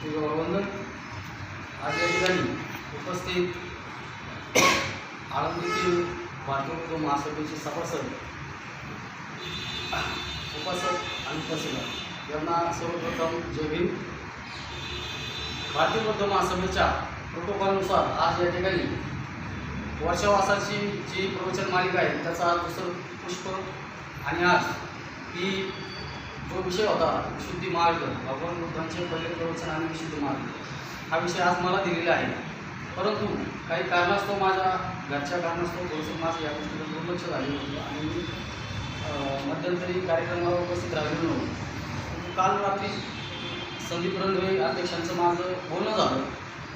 वंदन आज या ठिकाणी उपस्थित आळंदीतील भारतीय बौद्ध महासभेचे सभासद उपासक आणि तहसीलदार यांना सर्वप्रथम जय भीम. भारतीय बौद्ध महासभेच्या प्रोटोकॉलनुसार आज या ठिकाणी वर्षावासाची जी प्रवचन मालिका आहे त्याचा आज दुसरं पुष्प आणि आज ही जो विषय होता विशुद्धी मार्ग, भगवान बुद्धांचे पहिले प्रवचन आणि विशुद्धी मार्ग हा विषय आज मला दिलेला आहे. परंतु काही कारणास्तव माझ्या घरच्या कारणास्तव थोडंसं माझं या गोष्टीला दुर्लक्ष झालेलं होतं आणि मी मध्यंतरी कार्यक्रमाला उपस्थित राहिलेलो नव्हतो. काल रात्री संदीप रणवे अध्यक्षांचं माझं बोलणं झालं.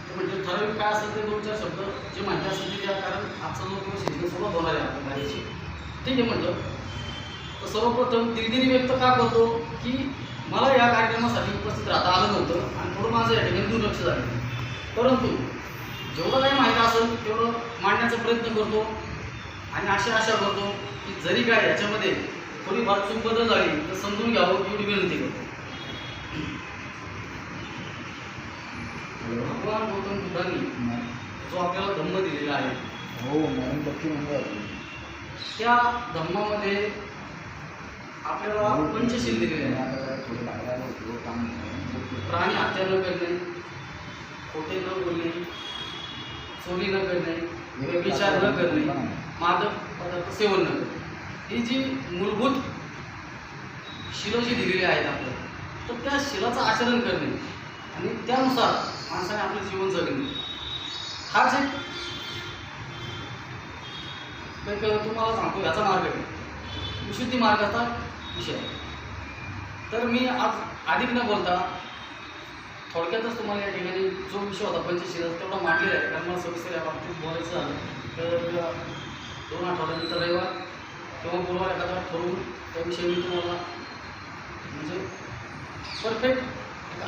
तर म्हणजे ठराविक काय असेल ते 2-4 शब्द जे माहिती असेल ते द्या, कारण आजचा जो दिवस आहे सुरुवात होणार आहे आपल्या बाहेरची. ठीक आहे म्हटलं. तर सर्वप्रथम दिलगिरी व्यक्त का करतो की मला या कार्यक्रमासाठी उपस्थित राहता आलं नव्हतं आणि थोडं माझं या ठिकाणी दुर्लक्ष झालं. परंतु जेवढं काही माहिती असेल तेवढं मांडण्याचा प्रयत्न करतो आणि आशा करतो की जरी काय याच्यामध्ये थोडीफार चूक बदल झाली तर समजून घ्यावं एवढी विनंती करतो. भगवान गौतम बुद्धांनी जो आपल्याला धम्म दिलेला आहे त्या धम्मामध्ये आपल्याला पंचशील दिलेले आहे. प्राणी हत्या न करणे, खोटे न बोलणे, चोरी न करणे, व्यभिचार न करणे, मादक पदार्थ सेवन न करणे, ही जी मूलभूत शिलं जी दिलेली आहेत आपल्याला, तर त्या शिलाचं आचरण करणे आणि त्यानुसार माणसाने आपलं जीवन जगणे हाच एक तुम्हाला सांगतो याचा मार्ग आहे, विशुद्धी मार्गाचा विषय. तर मी आज अधिक न बोलता थोडक्यातच तुम्हाला या ठिकाणी जो विषय होता पंचशीलाचा तेवढा मांडलेला आहे. कारण मला सविस्तर या बाबतीत बोलायचं झालं तर 2 आठवड्यानंतर रविवार किंवा गुरुवार एखादा ठरवून त्याविषयी मी तुम्हाला म्हणजे परफेक्ट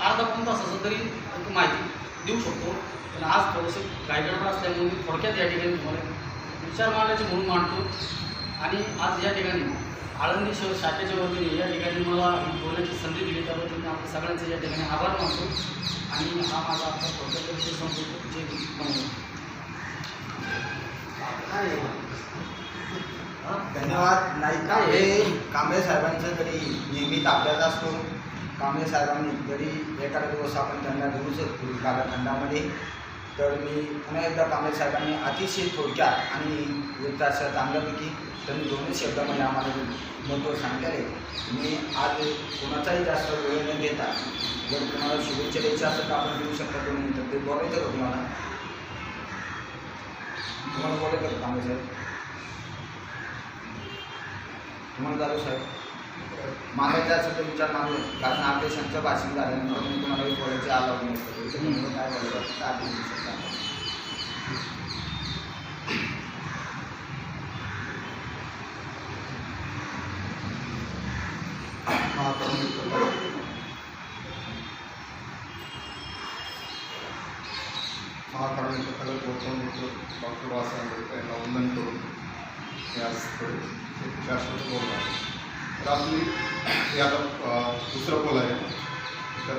अर्धा 1 तासाचं तरी माहिती देऊ शकतो. पण आज थोडंसं गायगडबड असल्यामुळे मी थोडक्यात या ठिकाणी तुम्हाला विचार मांडायचे म्हणून मांडतो. आणि आज या ठिकाणी आळंदी शहर शाखेच्या वतीने या ठिकाणी मला बोलण्याची संधी दिली त्याबद्दल मी आपल्या सगळ्यांचे या ठिकाणी आभार मानतो आणि हा माझा आता थोडक्यात विषय संपतो. जय भीम. धन्यवाद. नाईक हे कांबळे साहेबांचं तरी नेहमीच आपल्याला असतो. कांबळे साहेबांनी जरी एखादा दिवस आपण त्यांना देऊ शकतो कालखंडामध्ये, तर मी पुन्हा एकदा कांबळे साहेबांनी अतिशय थोडक्यात आणि एक असं चांगल्यापैकी त्यांनी 2 शब्दामध्ये आम्हाला महत्त्व सांगितले. मी आज कोणाचाही जास्त वेळ न घेता जर तुम्हाला शुभेच्छा द्यायच्या असेल तर आपण देऊ शकता 2 मिनिटं. ते बोलायचं का तुम्हाला बोलायचं का कांबळे साहेब? तुम्हाला जाधव साहेब मागायचं असेल तर विचार मागू, कारण अध्यक्षांचं भाषण झाल्यानंतर मी तुम्हाला बोलायचं आलं नसतं. काय बोलायचं आधी देऊ शकता. महाकारुणिक प्रकल्प गौतम बुद्ध डॉक्टर बाबासाहेब आंबेडकर यांना वंदन करून मी आज एक 4 शब्द बोलणार. तर आपली हे आता दुसरं पोल आहे. तर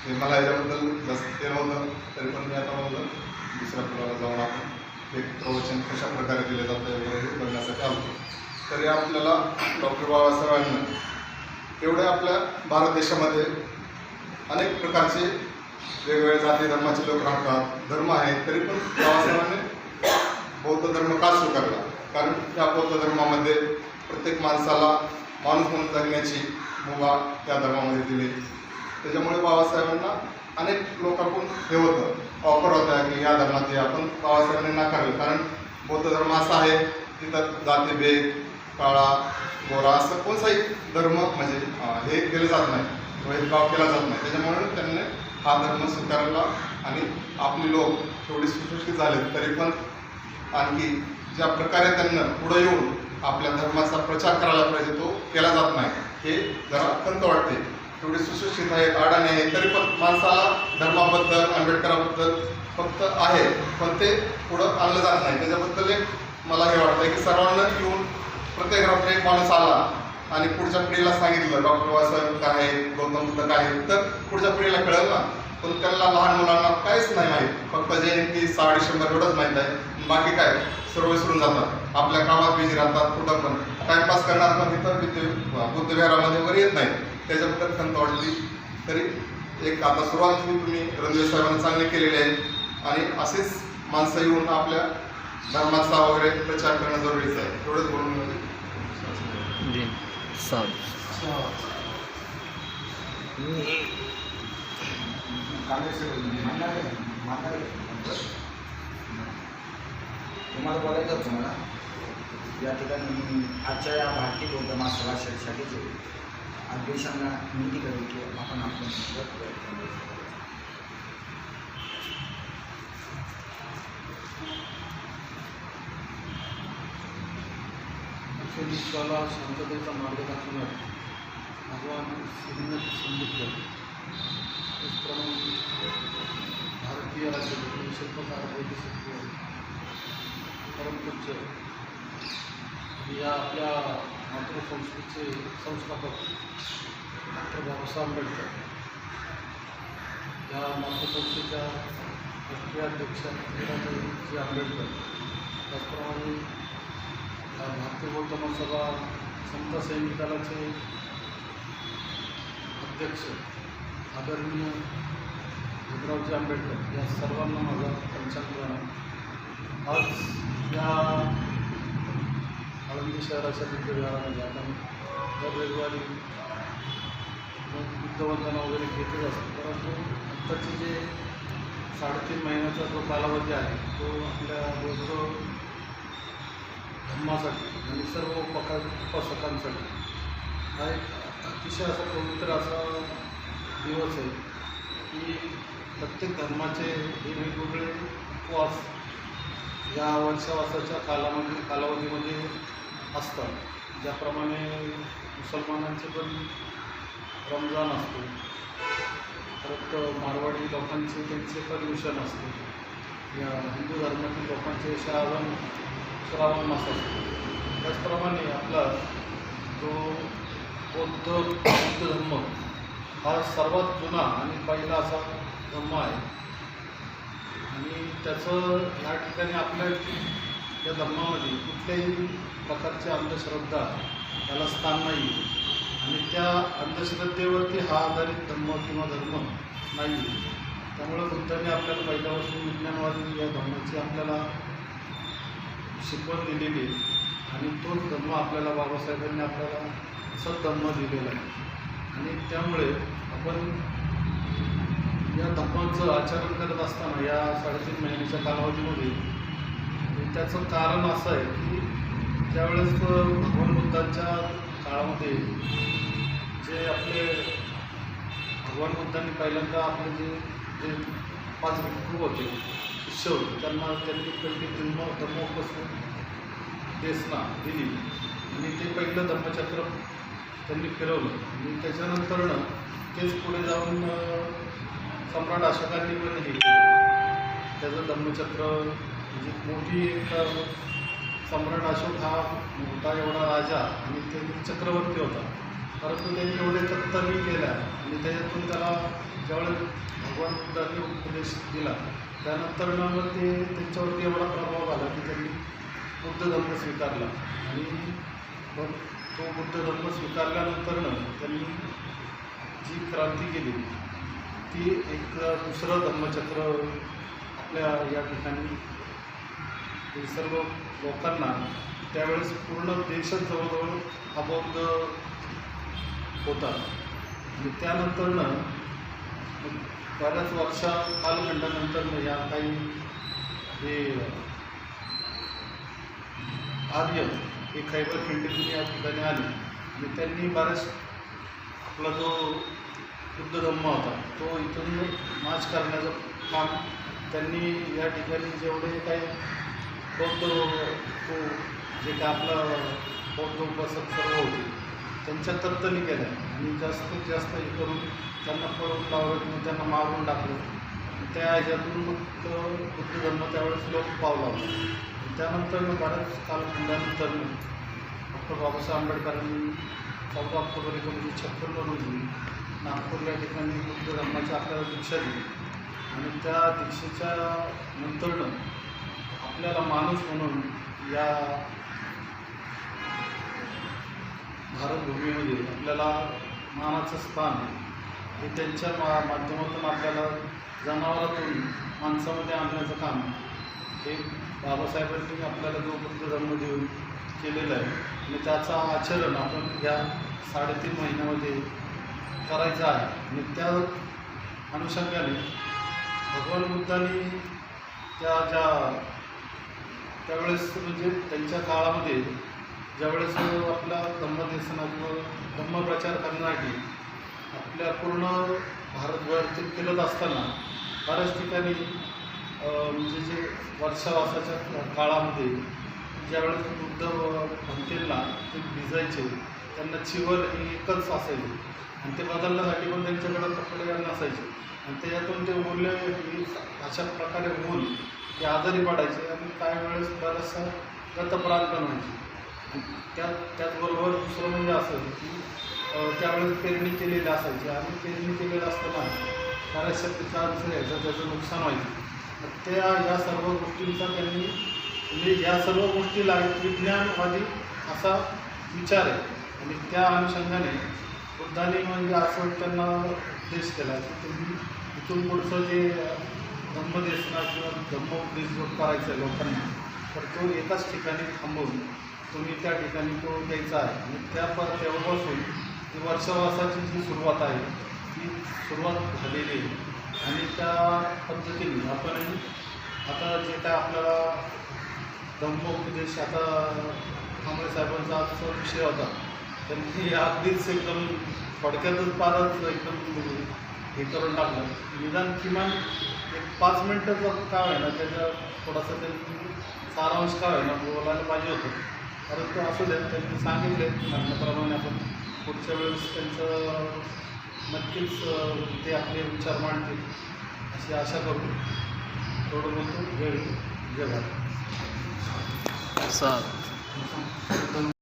हे मला याच्याबद्दल जास्त ते नव्हतं, तरी पण मी आता म्हणलं दुसऱ्या पोलाला जाऊन आपण एक प्रवचन कशा प्रकारे दिले जातं वगैरे बघण्यासाठी आलो. तरी आपल्याला डॉक्टर बाबासाहेबांना एवढ्या आपल्या भारत देशामध्ये अनेक प्रकारचे वेगवेगळ्या जाती धर्माचे लोक राहतात, धर्म आहेत, तरी पण बाबासाहेबांनी बौद्ध धर्म का स्वीकारला? कारण त्या बौद्ध धर्मामध्ये प्रत्येक माणसाला माणूस म्हणून जगण्याची मुभा त्या धर्मामध्ये दिली. त्याच्यामुळे बाबासाहेबांना अनेक लोकांकडून हे होतं ऑफर होता की या धर्मात आपण बाबासाहेबांनी नाकारलं. कारण बौद्ध धर्म असा आहे तिथं जातीभेद, काळा गोरा असं कोणताही धर्म म्हणजे हे केलं जात नाही, भेदभाव केला जात नाही. त्याच्यामुळे त्यांनी हा धर्म स्वीकारला आणि आपले लोक थोडे सुशिक्षित झाले तरी पण आणखी ज्या प्रकारे त्यांना पुढे येऊन आपल्या धर्माचा प्रचार करायला पाहिजे तो केला जात नाही, हे जरा खंत वाटते. थोडे सुशिक्षित आहेत, अडाणी आहेत, तरी पण माणसाला धर्माबद्दल आंबेडकराबद्दल फक्त आहे पण ते पुढं आणलं जात नाही. त्याच्याबद्दल एक मला हे वाटतं की सर्वांना येऊन प्रत्येक घरात एक माणूस आला आणि पुढच्या पिढीला सांगितलं डॉक्टर बाबासाहेब काय आहेत, गौतम बुद्ध काय आहेत, तर पुढच्या पिढीला कळलं ना पण त्यांना लहान मुलांना काहीच नाही माहीत, फक्त जयंती 6 डिसेंबर एवढंच माहीत आहे. बाकी काय सर्व विसरून जातात, आपल्या कामात बिझी राहतात. कुठं पण टाईमपास करणार पण इथं बुद्धविहारामध्ये वगैरे येत नाही. त्याच्याबद्दल खंत वाटली. तरी एक आता सुरुवात तुम्ही रणवीर साहेबांनी चांगली केलेली आहे आणि असेच माणसं येऊन आपल्या धर्माचा वगैरे प्रचार करणं जरुरीचं आहे. एवढंच बोलून तुम्हाला बोलायचं होतं मला या ठिकाणी मी आजच्या या भारतीय बौद्ध महासभासाठी अध्यक्षांना विनंती करेल की आपण आपलं विश्वाला शांततेचा मार्ग दाखवणार भगवान श्रीनं सांगितलं त्याचप्रमाणे भारतीय राज्यघटने शिल्पकार वैद्यशास्त्री परमपूज्य या आपल्या मातृसंस्थेचे संस्थापक डॉक्टर बाबासाहेब आंबेडकर या मातृसंस्थेच्या राष्ट्रीय अध्यक्ष जी आंबेडकर, त्याचप्रमाणे भारतीय बौद्ध महासभा संत सैनिक दलाचे अध्यक्ष आदरणीय भीमरावजी आंबेडकर या सर्वांना माझा पंचांग प्रणाम. आज या आळंदी शहराच्या बुद्धविहारामध्ये आपण दर रविवारी बुद्धवंदना वगैरे घेतच असतो, परंतु आत्ताचे जे 3.5 महिन्याचा जो कालावधी आहे तो आपल्या बौद्ध धर्मासाठी आणि सर्व उपासकांसाठी हा एक अतिशय असा पवित्र असा दिवस आहे की प्रत्येक धर्माचे हे वेगवेगळे उपवास या वर्षावासाच्या कालावधीमध्ये असतात. ज्याप्रमाणे मुसलमानांचे पण रमजान असतो, परत मारवाडी लोकांचे त्यांचे पर्युषण असते, या हिंदू धर्मातील लोकांचे श्रावण मास असतो. त्याचप्रमाणे आपला जो बौद्ध धर्म हा सर्वात जुना आणि पहिला असा धर्म आहे आणि त्याचं या ठिकाणी आपल्या या धर्मामध्ये कुठल्याही प्रकारची अंधश्रद्धा त्याला स्थान नाही आणि त्या अंधश्रद्धेवरती हा आधारित धर्म किंवा धर्म नाही. त्यामुळे बुद्धांनी आपल्याला पहिल्यापासून विज्ञानवादी या धर्माची आपल्याला शिकवण दिलेली आणि तोच धर्म आपल्याला बाबासाहेबांनी आपल्याला सद्धर्म दिलेला आहे आणि त्यामुळे आपण या धर्माचं आचरण करत असताना या 3.5 महिन्याच्या कालावधीमध्ये त्याचं कारण असं आहे की ज्यावेळेस भगवान बुद्धांच्या काळामध्ये जे आपले भगवान बुद्धांनी पहिल्यांदा आपले जे 5 भिक्खू होते, शिष्य होते, त्यांनी पहिली धर्मोपदेशना दिली आणि ते पहिलं धर्मचक्र त्यांनी फिरवलं आणि त्याच्यानंतरनं तेच पुढे जाऊन सम्राट अशोकांनी पण हे केलं. त्याचं धर्मचक्र म्हणजे मोठी एक सम्राट अशोक हा मोठा एवढा राजा आणि त्यांनी चक्रवर्ती होता, परंतु त्यांनी एवढे तत्तरी केल्या आणि त्याच्यातून त्याला ज्यावेळेस भगवान बुद्धांनी उपदेश दिला त्यानंतर मग ते त्यांच्यावरती एवढा प्रभाव आला की त्यांनी बुद्ध धर्म स्वीकारला आणि मग तो बुद्ध धर्म स्वीकारल्यानंतरनं त्यांनी जी क्रांती केली ती एक दुसरं धर्मचक्र आपल्या या ठिकाणी हे सर्व लोकांना त्यावेळेस पूर्ण देशच जवळजवळ हा बौद्ध होता आणि त्यानंतरनं बऱ्याच कालखंडानंतर या काही हे आर्य हे खैबर खंडीतून या ठिकाणी आले आणि त्यांनी बऱ्याच आपला जो बुद्ध धर्म होता तो इथून नाश करण्याचं काम त्यांनी या ठिकाणी जेवढे काही बौद्ध जे काय आपलं बौद्ध उपासक सर्व होते त्यांच्या तत्तनी केल्या आणि जास्तीत जास्त हे करून त्यांना पळून लावलं किंवा त्यांना मारून टाकलं. त्या ह्याच्यातून मग बुद्ध धर्म त्यावेळेस लोक पावला होता. त्यानंतर बऱ्याच कालखंडानंतर डॉक्टर बाबासाहेब आंबेडकरांनी 14 ऑक्टोबर 1956 रोजी नागपूर या ठिकाणी बुद्ध धर्माची आपल्याला दीक्षा दिली आणि त्या दीक्षेच्या नंतरनं आपल्याला माणूस म्हणून या भारतभूमीमध्ये आपल्याला मानाचं स्थान हे त्यांच्या माध्यमातून आपल्याला जनावरातून माणसामध्ये आणण्याचं काम हे बाबासाहेबांनी आपल्याला जो बुद्ध धर्म देऊन केलेलं आहे आणि त्याचं आचरण आपण या 3.5 महिन्यामध्ये करायचं आहे. आणि त्या अनुषंगाने भगवान बुद्धांनी त्यावेळेस म्हणजे त्यांच्या काळामध्ये ज्यावेळेस आपला धम्मदेशना किंवा धम्मप्रचार करण्यासाठी आपल्या पूर्ण भारतभर ते फिरत असताना बऱ्याच ठिकाणी म्हणजे जे वर्षावासाच्या काळामध्ये ज्यावेळेस बुद्ध भंतेला ते भिजायचे त्यांना चिवल हे एकच असायचे आणि ते बदलण्यासाठी पण त्यांच्याकडे कपडे नसायचे आणि त्याच्यातून ते बोलले की अशा प्रकारे होऊन ते आजारी पडायचे आणि काही वेळेस बराचसा गतप्राण पण व्हायचे. त्याचबरोबर दुसरं म्हणजे असं की त्यावेळेस पेरणी केलेली असायची आणि पेरणी केलेलं असताना बऱ्याचशा पिकांचं यायचं त्याचं नुकसान व्हायचं. त्या या सर्व गोष्टींचा त्यांनी म्हणजे या सर्व गोष्टीला एक विज्ञानवादी असा विचार आहे आणि त्या अनुषंगाने बुद्धांनी म्हणजे असं त्यांना उपदेश केला की तुम्ही इथून पुढचं जे धम्मदेशना किंवा धम्मोपदेश जो करायचा आहे लोकांना तर तो एकाच ठिकाणी थांबवून तुम्ही त्या ठिकाणी तो द्यायचा आहे आणि तेव्हापासून ती वर्षावासाची जी सुरुवात आहे ती सुरुवात झालेली आहे आणि त्या पद्धतीने आपण आता जे काय आपल्याला धम्मोपदेश आता कांबळे साहेबांचा आजचा विषय होता त्यांनी अगदीच एकदम थोडक्यातच फारच एकदम हे करून टाकलं. निदान किमान एक 5 मिनटाचं काय आहे ना त्याच्या थोडासा त्यांनी सारांश काय आहे ना बोलायला पाहिजे होतं परंतु असू द्या त्यांनी सांगितले म्हणण्याप्रमाणे आपण पुढच्या वेळेस त्यांचं नक्कीच ते आपले विचार मांडतील अशी आशा करू. थोडं बोलतो वेळ जगात